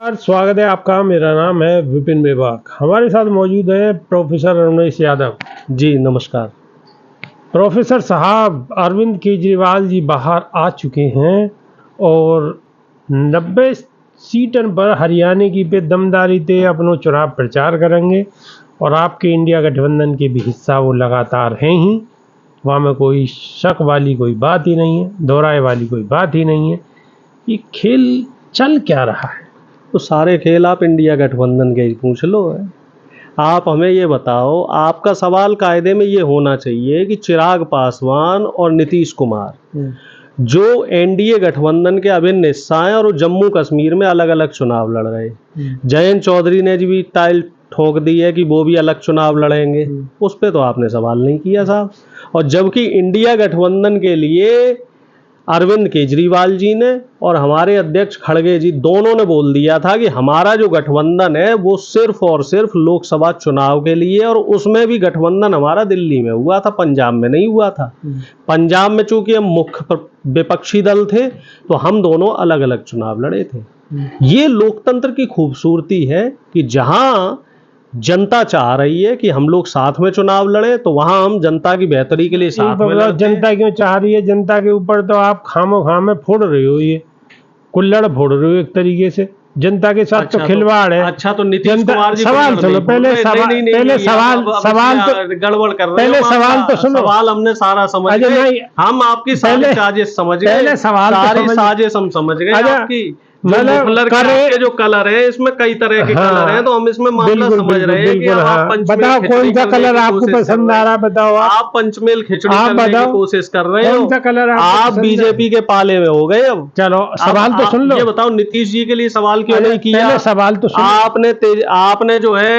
स्वागत है आपका। मेरा नाम है विपिन बेबाक। हमारे साथ मौजूद है प्रोफेसर अरुणेश यादव जी। नमस्कार प्रोफेसर साहब। अरविंद केजरीवाल जी बाहर आ चुके हैं और 90 सीटन पर हरियाणा की पे दमदारी से अपनो चुनाव प्रचार करेंगे और आपके इंडिया गठबंधन के भी हिस्सा वो लगातार हैं ही। वहाँ में कोई शक वाली कोई बात ही नहीं है, दोहराए वाली कोई बात ही नहीं है। ये खेल चल क्या रहा है? तो सारे खेल आप इंडिया गठबंधन के ही पूछ लो। आप हमें ये बताओ, आपका सवाल कायदे में ये होना चाहिए कि चिराग पासवान और नीतीश कुमार जो एनडीए गठबंधन के अभिन्न हिस्सा हैं और वो जम्मू कश्मीर में अलग अलग चुनाव लड़ रहे हैं। जयंत चौधरी ने भी टाइल ठोक दी है कि वो भी अलग चुनाव लड़ेंगे। उस पर तो आपने सवाल नहीं किया साहब। और जबकि इंडिया गठबंधन के लिए अरविंद केजरीवाल जी ने और हमारे अध्यक्ष खड़गे जी दोनों ने बोल दिया था कि हमारा जो गठबंधन है वो सिर्फ और सिर्फ लोकसभा चुनाव के लिए, और उसमें भी गठबंधन हमारा दिल्ली में हुआ था, पंजाब में नहीं हुआ था। पंजाब में चूंकि हम मुख्य विपक्षी दल थे तो हम दोनों अलग अलग चुनाव लड़े थे। ये लोकतंत्र की खूबसूरती है कि जहां जनता चाह रही है कि हम लोग साथ में चुनाव लड़े तो वहां हम जनता की बेहतरी के लिए साथ में लड़ते हैं। जनता क्यों चाह रही है? जनता के ऊपर तो आप खामो खाम में फोड़ रहे हो, ये कुल्लड़ फोड़ रहे हो एक तरीके से। जनता के साथ तो खिलवाड़ है। अच्छा तो नीतीश कुमार जी सवाल सुनो पहले। सवाल तो गड़बड़ कर रहे पहले हो। सवाल तो सुनो। सवाल हमने सारा समझ गए। हम आपकी सारी साजिश समझ गए। पहले सवाल सारी साजिश हम समझ गए आपकी। मतलब के जो कलर है इसमें कई तरह के कलर हैं, तो हम इसमें मामला समझ रहे हैं कि आप बताओ कौन सा कलर आपको पसंद आ रहा है। बताओ आप पंचमेल खिचड़ी करने की कोशिश कर रहे हो। कौन सा कलर आप बीजेपी के पाले में हो गए। अब चलो सवाल तो सुन लो। ये बताओ नीतीश जी के लिए सवाल क्यों नहीं किया? सवाल तो आपने जो है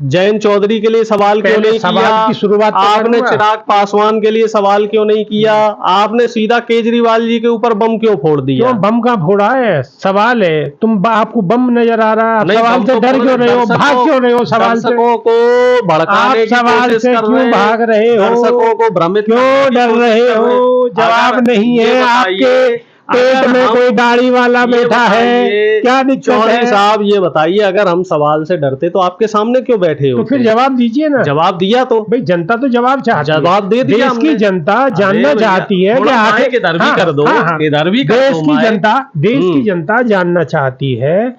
जयंत चौधरी के लिए सवाल क्यों नहीं किया? की शुरुआत आपने चिराग पासवान के लिए सवाल क्यों नहीं किया? आपने सीधा केजरीवाल जी के ऊपर बम क्यों फोड़ दिया? बम का फोड़ा है? सवाल है आपको बम नजर आ रहा है? सवाल से डर क्यों रहे हो? भाग क्यों रहे हो सवाल से? दर्शकों को भड़काने की सवाल से क्यों भाग रहे हो? दर्शकों को भ्रमित क्यों डर रहे हो? जवाब नहीं है आपके पेट में कोई दाढ़ी वाला बैठा है, क्या दिक्कत है? चौधरी साहब ये बताइए, अगर हम सवाल से डरते तो आपके सामने क्यों बैठे हो? तो फिर जवाब दीजिए ना। जवाब दिया तो भाई जनता तो जवाब चाहती है। जवाब दे दिया। देश की जनता जानना चाहती है कि आखिर इधर भी कर दो, इधर भी कर दो। देश की जनता जानना चाहती है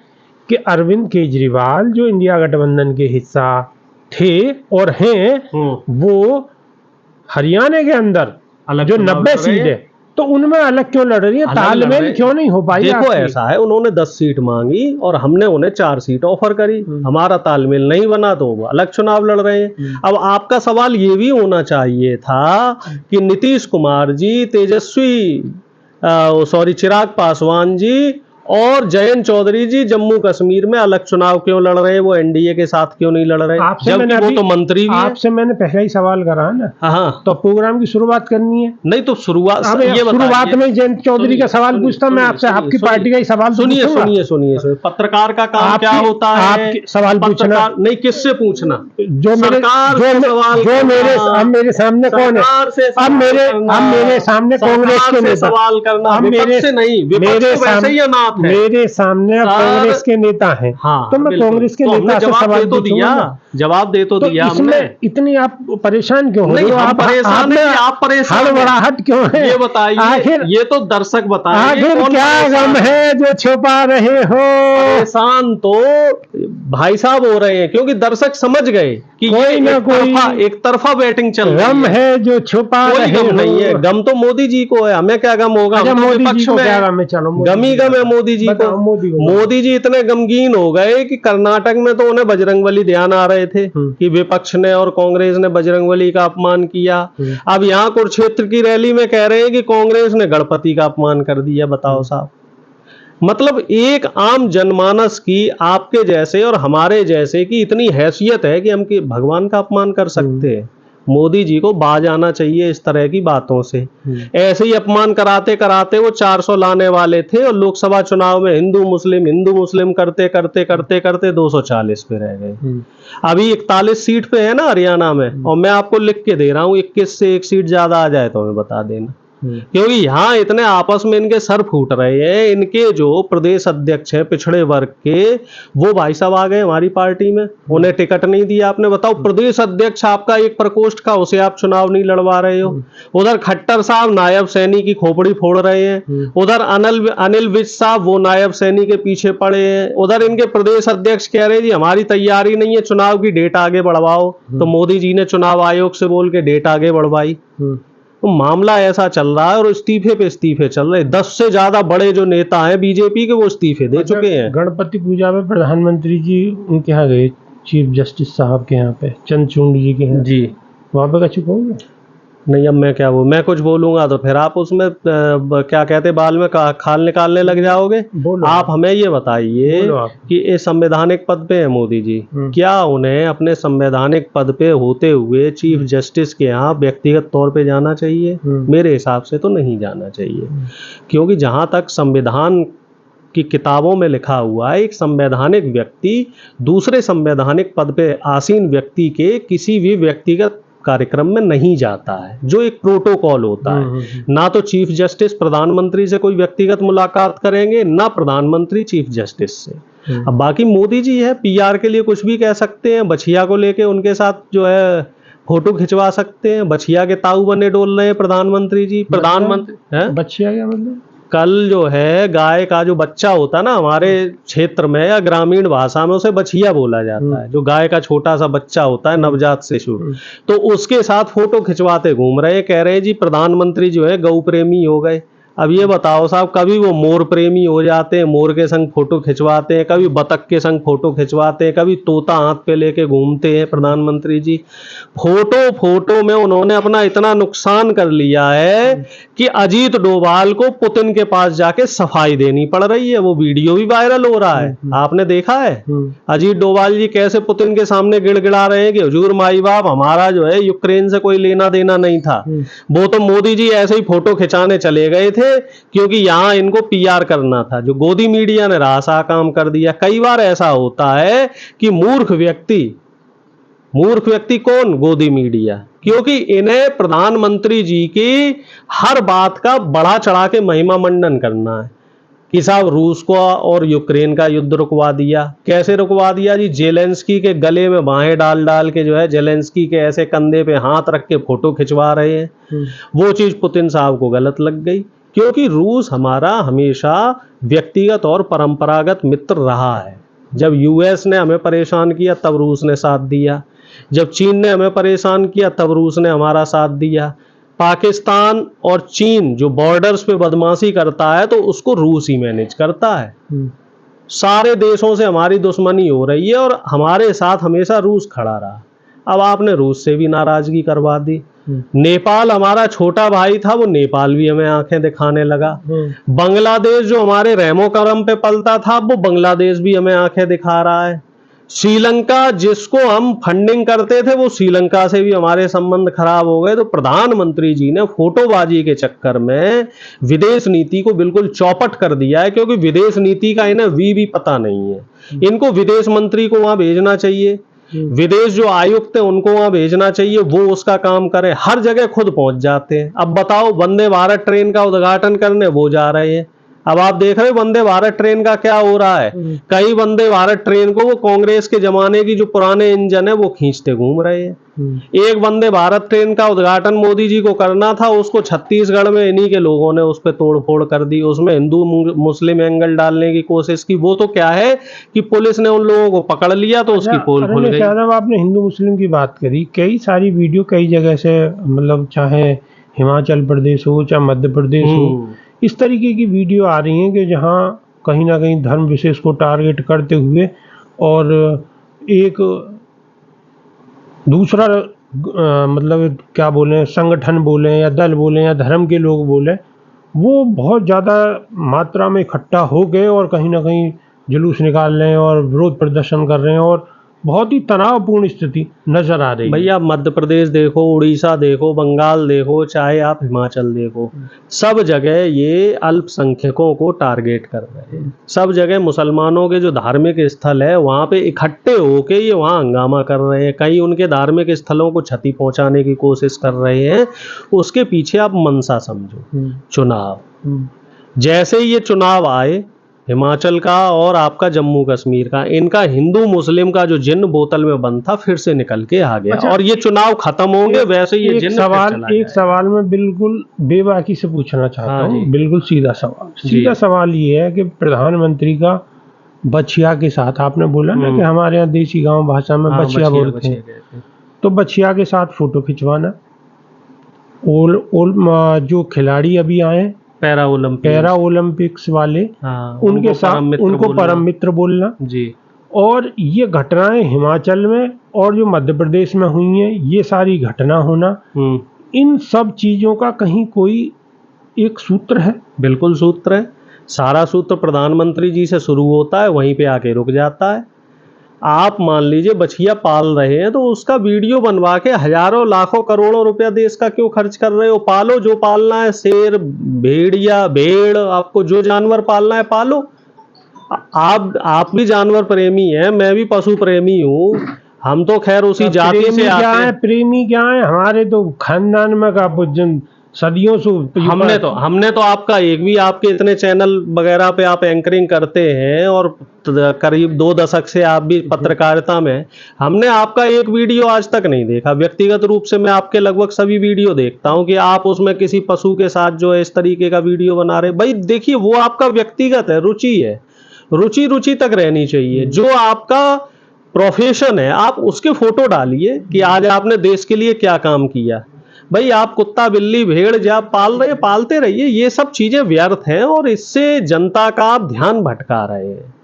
कि अरविंद केजरीवाल जो इंडिया गठबंधन के हिस्सा थे और हैं, वो हरियाणा के अंदर जो 90 सीट है तो उनमें अलग क्यों लड़ रही है? तालमेल क्यों नहीं हो पाई? देखो ऐसा है, उन्होंने 10 सीट मांगी और हमने उन्हें 4 सीट ऑफर करी। हमारा तालमेल नहीं बना तो वो अलग चुनाव लड़ रहे हैं। अब आपका सवाल ये भी होना चाहिए था कि नीतीश कुमार जी, चिराग पासवान जी और जयंत चौधरी जी जम्मू कश्मीर में अलग चुनाव क्यों लड़ रहे हैं? वो एनडीए के साथ क्यों नहीं लड़ रहे? जबकि वो तो मंत्री भी आपसे मैंने पहले ही सवाल करा है ना। हाँ, तो प्रोग्राम की शुरुआत करनी है। नहीं तो शुरुआत में जयंत चौधरी का सवाल पूछता मैं आपसे, आपकी पार्टी का ही सवाल। सुनिए पत्रकार का काम क्या होता है? सवाल पूछना नहीं, किससे पूछना? जो मेरे सामने कौन है? अब मेरे सामने कांग्रेस के नेता सवाल करना। मेरे सामने कांग्रेस के नेता हैं। हाँ, तो मैं कांग्रेस के नेता से सवाल तो दिया, जवाब दे तो दिया हमने। इतनी आप परेशान क्यों हो? आप परेशान हड़बड़ाहट क्यों है? ये बताइए। आखिर ये तो दर्शक बताएं, आखिर क्या गम है जो छुपा रहे हो? परेशान तो भाई साहब हो रहे हैं क्योंकि दर्शक समझ गए कि कोई ना कोई एक तरफा बैटिंग चल रही है। गम है जो छुपा रहे हो। नहीं है गम तो मोदी जी को है, हमें क्या गम होगा? मोदी जी को क्या गम है? चलो गम ही गम है मोदी जी को। मोदी जी इतने गमगीन हो गए कि कर्नाटक में तो उन्हें बजरंगबली ध्यान आ रहे थे कि विपक्ष ने और कांग्रेस ने बजरंगबली का अपमान किया। अब यहाँ कुरुक्षेत्र की रैली में कह रहे हैं कि कांग्रेस ने गणपति का अपमान कर दिया। बताओ साहब, मतलब एक आम जनमानस की, आपके जैसे और हमारे जैसे की इतनी हैसियत है कि हम भगवान का अपमान कर सकते हैं? मोदी जी को बाज आना चाहिए इस तरह की बातों से। ऐसे ही अपमान कराते कराते वो 400 लाने वाले थे और लोकसभा चुनाव में हिंदू मुस्लिम करते करते करते करते 240 पे रह गए। अभी 41 सीट पे है ना हरियाणा में, और मैं आपको लिख के दे रहा हूँ 21 से 1 सीट ज्यादा आ जाए तो हमें बता देना। क्योंकि यहाँ इतने आपस में इनके सर फूट रहे हैं। इनके जो प्रदेश अध्यक्ष है पिछड़े वर्ग के, वो भाई साहब आ गए हमारी पार्टी में, उन्हें टिकट नहीं दिया। आपने बताओ, प्रदेश अध्यक्ष आपका एक प्रकोष्ठ का, उसे आप चुनाव नहीं लड़वा रहे हो। उधर खट्टर साहब नायब सैनी की खोपड़ी फोड़ रहे हैं, उधर अनिल विज साहब वो नायब सैनी के पीछे पड़े हैं, उधर इनके प्रदेश अध्यक्ष कह रहे जी हमारी तैयारी नहीं है, चुनाव की डेट आगे बढ़वाओ। तो मोदी जी ने चुनाव आयोग से बोल के डेट आगे बढ़वाई। तो मामला ऐसा चल रहा है और इस्तीफे पे इस्तीफे चल रहे हैं। 10 से ज्यादा बड़े जो नेता हैं बीजेपी के, वो इस्तीफे दे चुके हैं। गणपति पूजा में प्रधानमंत्री जी उनके यहाँ गए, चीफ जस्टिस साहब के यहाँ पे, चंद्रचूड़ जी के यहाँ जी, वहाँ पे कछु कहोगे? नहीं, अब मैं क्या मैं कुछ बोलूंगा तो फिर आप उसमें क्या कहते बाल में खाल निकालने लग जाओगे। आप हमें ये बताइए कि ये संवैधानिक पद पे है मोदी जी, क्या उन्हें अपने संवैधानिक पद पे होते हुए चीफ जस्टिस के यहाँ व्यक्तिगत तौर पे जाना चाहिए? मेरे हिसाब से तो नहीं जाना चाहिए, क्योंकि जहां तक संविधान की किताबों में लिखा हुआ है, एक संवैधानिक व्यक्ति दूसरे संवैधानिक पद पे आसीन व्यक्ति के किसी भी व्यक्तिगत कार्यक्रम में नहीं जाता है, जो एक प्रोटोकॉल होता है। ना तो चीफ जस्टिस प्रधानमंत्री से कोई व्यक्तिगत मुलाकात करेंगे, ना प्रधानमंत्री चीफ जस्टिस से। अब बाकी मोदी जी है, पीआर के लिए कुछ भी कह सकते हैं, बछिया को लेके उनके साथ जो है फोटो खिंचवा सकते हैं। बछिया के ताऊ बने डोल रहे हैं प्रधानमंत्री जी। प्रधानमंत्री है, बछिया क्या मतलब? कल जो है गाय का जो बच्चा होता है ना, हमारे क्षेत्र में या ग्रामीण भाषा में उसे बछिया बोला जाता है, जो गाय का छोटा सा बच्चा होता है, नवजात शिशु। तो उसके साथ फोटो खिंचवाते घूम रहे हैं, कह रहे हैं जी प्रधानमंत्री जो है गौ प्रेमी हो गए। अब ये बताओ साहब, कभी वो मोर प्रेमी हो जाते हैं, मोर के संग फोटो खिंचवाते हैं, कभी बतख के संग फोटो खिंचवाते हैं, कभी तोता हाथ पे लेके घूमते हैं प्रधानमंत्री जी। फोटो में उन्होंने अपना इतना नुकसान कर लिया है कि अजीत डोभाल को पुतिन के पास जाके सफाई देनी पड़ रही है। वो वीडियो भी वायरल हो रहा है, आपने देखा है? अजीत डोभाल जी कैसे पुतिन के सामने गिड़गिड़ा रहे हैं कि हुजूर माई बाप, हमारा जो है यूक्रेन से कोई लेना देना नहीं था। वो तो मोदी जी ऐसे ही फोटो खिंचाने चले गए थे क्योंकि यहां इनको पीआर करना था। जो गोदी मीडिया ने रासा काम कर दिया। कई बार ऐसा होता है कि मूर्ख व्यक्ति कौन? गोदी मीडिया। क्योंकि इन्हें प्रधानमंत्री जी की हर बात का बढ़ा चढ़ा के महिमा मंडन करना है कि साहब रूस को और यूक्रेन का युद्ध रुकवा दिया। कैसे रुकवा दिया जी? जेलेंस्की के गले में बाहें डाल डाल के जो है जेलेंस्की के ऐसे कंधे पे हाथ रख के फोटो खिंचवा रहे हैं। वो चीज पुतिन साहब को गलत लग गई, क्योंकि रूस हमारा हमेशा व्यक्तिगत और परंपरागत मित्र रहा है। जब यूएस ने हमें परेशान किया तब रूस ने साथ दिया, जब चीन ने हमें परेशान किया तब रूस ने हमारा साथ दिया। पाकिस्तान और चीन जो बॉर्डर्स पे बदमाशी करता है तो उसको रूस ही मैनेज करता है। सारे देशों से हमारी दुश्मनी हो रही है और हमारे साथ हमेशा रूस खड़ा रहा। अब आपने रूस से भी नाराजगी करवा दी। नेपाल हमारा छोटा भाई था, वो नेपाल भी हमें आंखें दिखाने लगा। बांग्लादेश जो हमारे रहमो करम पे पलता था, वो बांग्लादेश भी हमें आंखें दिखा रहा है। श्रीलंका जिसको हम फंडिंग करते थे, वो श्रीलंका से भी हमारे संबंध खराब हो गए। तो प्रधानमंत्री जी ने फोटोबाजी के चक्कर में विदेश नीति को बिल्कुल चौपट कर दिया है, क्योंकि विदेश नीति का इन्हें भी पता नहीं है। इनको विदेश मंत्री को वहां भेजना चाहिए, विदेश जो आयुक्त है उनको वहां भेजना चाहिए, वो उसका काम करे। हर जगह खुद पहुंच जाते हैं। अब बताओ, वंदे भारत ट्रेन का उद्घाटन करने वो जा रहे हैं। अब आप देख रहे हो वंदे भारत ट्रेन का क्या हो रहा है। कई वंदे भारत ट्रेन को वो कांग्रेस के जमाने की जो पुराने इंजन है वो खींचते घूम रहे हैं। एक वंदे भारत ट्रेन का उद्घाटन मोदी जी को करना था, उसको छत्तीसगढ़ में इन्हीं के लोगों ने उस पर तोड़फोड़ कर दी, उसमें हिंदू मुस्लिम एंगल डालने की कोशिश की। वो तो क्या है कि पुलिस ने उन लोगों को पकड़ लिया तो उसकी पोल खुल गई। आपने हिंदू मुस्लिम की बात करी, कई सारी वीडियो कई जगह से, मतलब चाहे हिमाचल प्रदेश हो चाहे मध्य प्रदेश हो, इस तरीके की वीडियो आ रही हैं कि जहां कहीं ना कहीं धर्म विशेष को टारगेट करते हुए और एक दूसरा मतलब क्या बोलें, संगठन बोलें या दल बोलें या धर्म के लोग बोलें, वो बहुत ज़्यादा मात्रा में इकट्ठा हो गए और कहीं ना कहीं जुलूस निकाल रहे हैं और विरोध प्रदर्शन कर रहे हैं और बहुत ही तनावपूर्ण स्थिति नजर आ रही है। भैया मध्य प्रदेश देखो, उड़ीसा देखो, बंगाल देखो, चाहे आप हिमाचल देखो, सब जगह ये अल्पसंख्यकों को टारगेट कर रहे हैं। सब जगह मुसलमानों के जो धार्मिक स्थल है वहाँ पे इकट्ठे होके ये वहाँ हंगामा कर रहे हैं, कहीं उनके धार्मिक स्थलों को क्षति पहुँचाने की कोशिश कर रहे हैं। उसके पीछे आप मंशा समझो, चुनाव। जैसे ही ये चुनाव आए, हिमाचल का और आपका जम्मू कश्मीर का, इनका हिंदू मुस्लिम का जो जिन्न बोतल में बंद था फिर से निकल के आ गया। अच्छा, और ये चुनाव खत्म होंगे वैसे ये जिन्न फिर चला एक सवाल मैं बिल्कुल बेबाकी से पूछना चाहता हाँ हूँ, जी। बिल्कुल सीधा सवाल ये है कि प्रधानमंत्री का बछिया के साथ, आपने बोला ना कि हमारे यहाँ देसी गांव भाषा में हाँ, बछिया बोलते हैं, तो बछिया के साथ फोटो खिंचवाना, जो खिलाड़ी अभी आए पैरा ओलंपिक्स वाले, हाँ, उनके साथ उनको परम मित्र बोलना जी। और ये घटनाएं हिमाचल में और जो मध्य प्रदेश में हुई हैं, ये सारी घटना होना, इन सब चीजों का कहीं कोई एक सूत्र है? बिल्कुल सूत्र है। सारा सूत्र प्रधानमंत्री जी से शुरू होता है, वहीं पे आके रुक जाता है। आप मान लीजिए बछिया पाल रहे हैं तो उसका वीडियो बनवा के हजारों लाखों करोड़ों रुपया देश का क्यों खर्च कर रहे हो? पालो जो पालना है, शेर, भेड़िया, भेड़, आपको जो जानवर पालना है पालो। आप भी जानवर प्रेमी हैं, मैं भी पशु प्रेमी हूँ। हम तो खैर उसी जाति से आते हैं। प्रेमी क्या है? हमारे तो खानदान में का सदियों से हमने तो आपका एक भी, आपके इतने चैनल वगैरह पे आप एंकरिंग करते हैं और करीब 2 दशक से आप भी पत्रकारिता में, हमने आपका एक वीडियो आज तक नहीं देखा। व्यक्तिगत रूप से मैं आपके लगभग सभी वीडियो देखता हूं कि आप उसमें किसी पशु के साथ जो है इस तरीके का वीडियो बना रहे। भाई देखिए, वो आपका व्यक्तिगत है, रुचि है, रुचि तक रहनी चाहिए। जो आपका प्रोफेशन है आप उसके फोटो डालिए कि आज आपने देश के लिए क्या काम किया। भाई आप कुत्ता, बिल्ली, भेड़ जब पाल रहे, पालते रहिए, ये सब चीजें व्यर्थ हैं और इससे जनता का आप ध्यान भटका रहे हैं।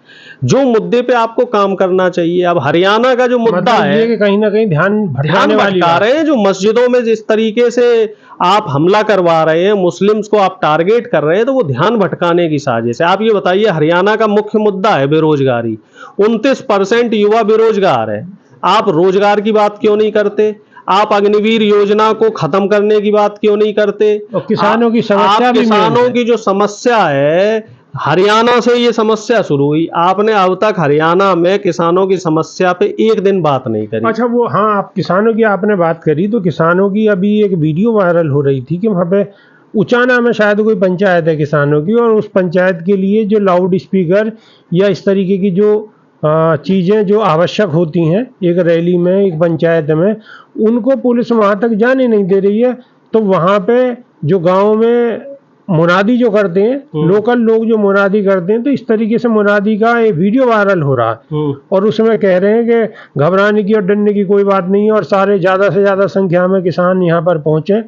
जो मुद्दे पे आपको काम करना चाहिए, अब हरियाणा का जो मुद्दा है कि कहीं ना कहीं ध्यान भटका रहे हैं। जो मस्जिदों में जिस तरीके से आप हमला करवा रहे हैं, मुस्लिम्स को आप टारगेट कर रहे हैं, तो वो ध्यान भटकाने की साजिश है। आप ये बताइए, हरियाणा का मुख्य मुद्दा है बेरोजगारी, 29% युवा बेरोजगार है। आप रोजगार की बात क्यों नहीं करते? आप अग्निवीर योजना को खत्म करने की बात क्यों नहीं करते? और किसानों की समस्या, किसानों की जो समस्या है, हरियाणा से ये समस्या शुरू हुई, आपने अब तक हरियाणा में किसानों की समस्या पे एक दिन बात नहीं करी। अच्छा, वो हाँ, आप किसानों की आपने बात करी तो किसानों की अभी एक वीडियो वायरल हो रही थी कि वहाँ पे उचाना में शायद कोई पंचायत है किसानों की, और उस पंचायत के लिए जो लाउड स्पीकर या इस तरीके की जो चीज़ें जो आवश्यक होती हैं एक रैली में, एक पंचायत में, उनको पुलिस वहाँ तक जाने नहीं दे रही है। तो वहाँ पे जो गांव में मुनादी जो करते हैं, लोकल लोग जो मुनादी करते हैं, तो इस तरीके से मुनादी का एक वीडियो वायरल हो रहा है और उसमें कह रहे हैं कि घबराने की और डरने की कोई बात नहीं है और सारे ज़्यादा से ज़्यादा संख्या में किसान यहाँ पर पहुँचे,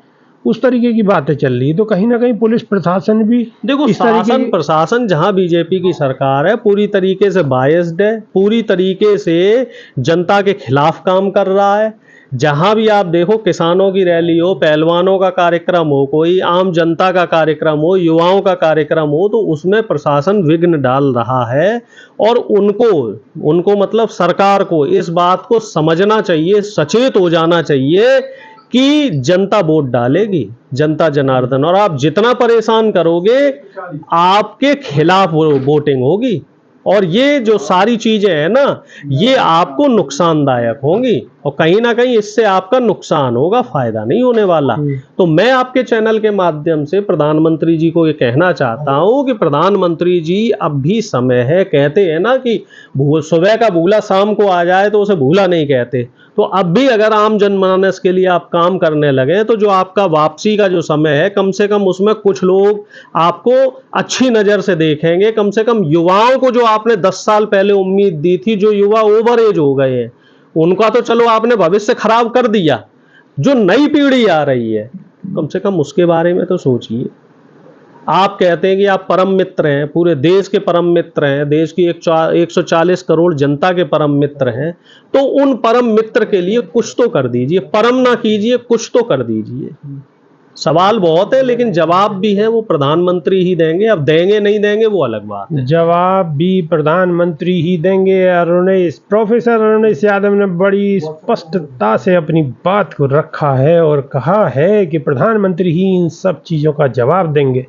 उस तरीके की बातें चल रही है। तो कहीं ना कहीं पुलिस प्रशासन भी, देखो, प्रशासन जहां बीजेपी की सरकार है पूरी तरीके से बायस्ड है, पूरी तरीके से जनता के खिलाफ काम कर रहा है। जहां भी आप देखो, किसानों की रैली हो, पहलवानों का कार्यक्रम हो, कोई आम जनता का कार्यक्रम हो, युवाओं का कार्यक्रम हो, तो उसमें प्रशासन विघ्न डाल रहा है। और उनको मतलब सरकार को इस बात को समझना चाहिए, सचेत हो जाना चाहिए कि जनता वोट डालेगी, जनता जनार्दन, और आप जितना परेशान करोगे आपके खिलाफ वोटिंग होगी। और ये जो सारी चीजें हैं ना, ये आपको नुकसानदायक होंगी और कहीं ना कहीं इससे आपका नुकसान होगा, फायदा नहीं होने वाला। तो मैं आपके चैनल के माध्यम से प्रधानमंत्री जी को ये कहना चाहता हूं कि प्रधानमंत्री जी, अब भी समय है। कहते हैं ना कि सुबह का भूला शाम को आ जाए तो उसे भूला नहीं कहते। तो अब भी अगर आम जनमानस के लिए आप काम करने लगे तो जो आपका वापसी का जो समय है, कम से कम उसमें कुछ लोग आपको अच्छी नज़र से देखेंगे। कम से कम युवाओं को जो आपने 10 साल पहले उम्मीद दी थी, जो युवा ओवर एज हो गए हैं, उनका तो चलो आपने भविष्य खराब कर दिया। जो नई पीढ़ी आ रही है, कम से कम उसके बारे में तो सोचिए। आप कहते हैं कि आप परम मित्र हैं, पूरे देश के परम मित्र हैं, देश की 140 करोड़ जनता के परम मित्र हैं, तो उन परम मित्र के लिए कुछ तो कर दीजिए। परम ना कीजिए, कुछ तो कर दीजिए। सवाल बहुत है, लेकिन जवाब भी है वो प्रधानमंत्री ही देंगे। अब देंगे नहीं देंगे वो अलग बात है। जवाब भी प्रधानमंत्री ही देंगे। प्रोफेसर अरुणेश यादव ने बड़ी स्पष्टता से अपनी बात को रखा है और कहा है कि प्रधानमंत्री ही इन सब चीज़ों का जवाब देंगे।